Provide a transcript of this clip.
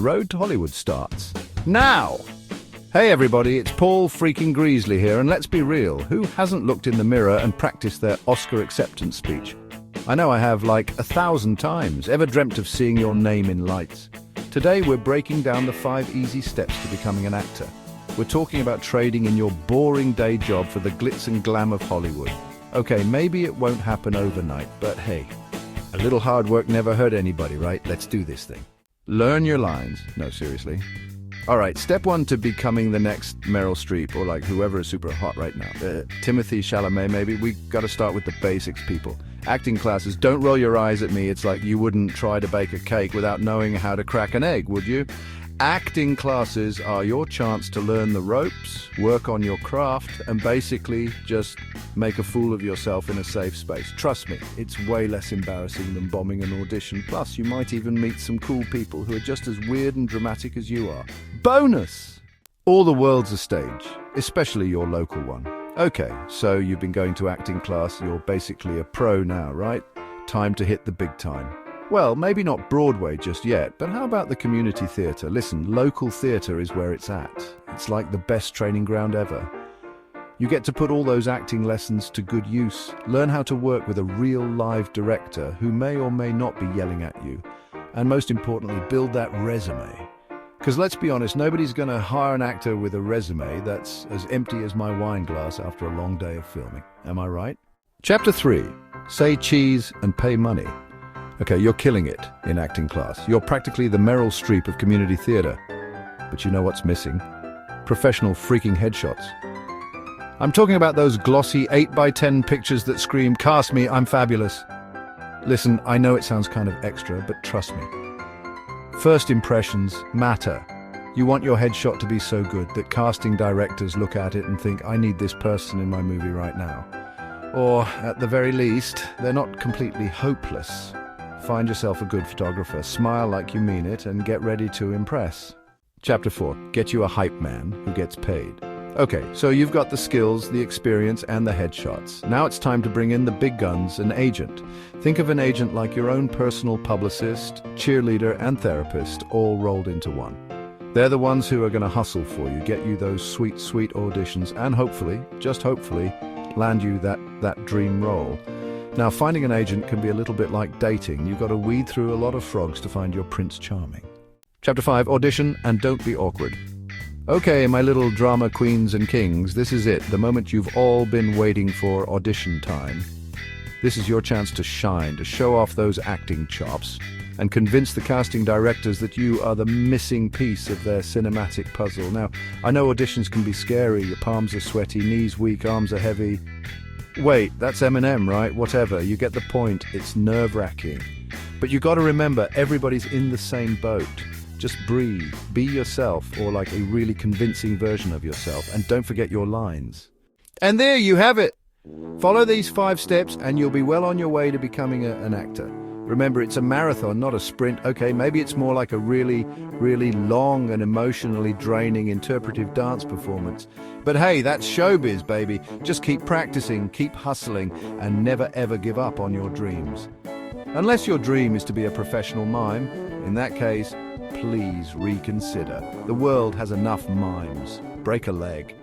The road to Hollywood starts now! Hey everybody, it's Paul freaking Greasley here, and let's be real, who hasn't looked in the mirror and practiced their Oscar acceptance speech? I know I have like 1,000 times. Ever dreamt of seeing your name in lights? Today we're breaking down the 5 easy steps to becoming an actor. We're talking about trading in your boring day job for the glitz and glam of Hollywood. Okay, maybe it won't happen overnight, but hey, a little hard work never hurt anybody, right? Let's do this thing. Learn your lines. No, seriously. All right, step 1 to becoming the next Meryl Streep, or like whoever is super hot right now. Timothy Chalamet, maybe. We got to start with the basics, people. Acting classes, don't roll your eyes at me. It's like you wouldn't try to bake a cake without knowing how to crack an egg, would you? Acting classes are your chance to learn the ropes, work on your craft, and basically just make a fool of yourself in a safe space. Trust me, it's way less embarrassing than bombing an audition. Plus, you might even meet some cool people who are just as weird and dramatic as you are. Bonus! All the world's a stage, especially your local one. Okay, so you've been going to acting class, you're basically a pro now, right? Time to hit the big time. Well, maybe not Broadway just yet, but how about the community theatre? Listen, local theatre is where it's at. It's like the best training ground ever. You get to put all those acting lessons to good use. Learn how to work with a real live director who may or may not be yelling at you. And most importantly, build that resume. Because let's be honest, nobody's going to hire an actor with a resume that's as empty as my wine glass after a long day of filming. Am I right? Chapter 3. Say cheese and pay money. Okay, you're killing it in acting class. You're practically the Meryl Streep of community theatre. But you know what's missing? Professional freaking headshots. I'm talking about those glossy 8x10 pictures that scream, "Cast me, I'm fabulous." Listen, I know it sounds kind of extra, but trust me. First impressions matter. You want your headshot to be so good that casting directors look at it and think, I need this person in my movie right now. Or, at the very least, they're not completely hopeless. Find yourself a good photographer, smile like you mean it, and get ready to impress. Chapter 4. Get you a hype man who gets paid. Okay, so you've got the skills, the experience, and the headshots. Now it's time to bring in the big guns, an agent. Think of an agent like your own personal publicist, cheerleader, and therapist, all rolled into one. They're the ones who are going to hustle for you, get you those sweet, sweet auditions, and hopefully, just hopefully, land you that dream role. Now, finding an agent can be a little bit like dating. You've got to weed through a lot of frogs to find your Prince Charming. Chapter 5. Audition and don't be awkward. Okay, my little drama queens and kings, this is it, the moment you've all been waiting for, audition time. This is your chance to shine, to show off those acting chops, and convince the casting directors that you are the missing piece of their cinematic puzzle. Now, I know auditions can be scary, your palms are sweaty, knees weak, arms are heavy. Wait, that's Eminem, right? Whatever, you get the point, it's nerve-wracking. But you got to remember, everybody's in the same boat. Just breathe, be yourself, or like a really convincing version of yourself, and don't forget your lines. And there you have it! Follow these 5 steps and you'll be well on your way to becoming an actor. Remember, it's a marathon, not a sprint. Okay, maybe it's more like a really, really long and emotionally draining interpretive dance performance. But hey, that's showbiz, baby. Just keep practicing, keep hustling, and never ever give up on your dreams. Unless your dream is to be a professional mime, in that case, please reconsider. The world has enough mimes. Break a leg.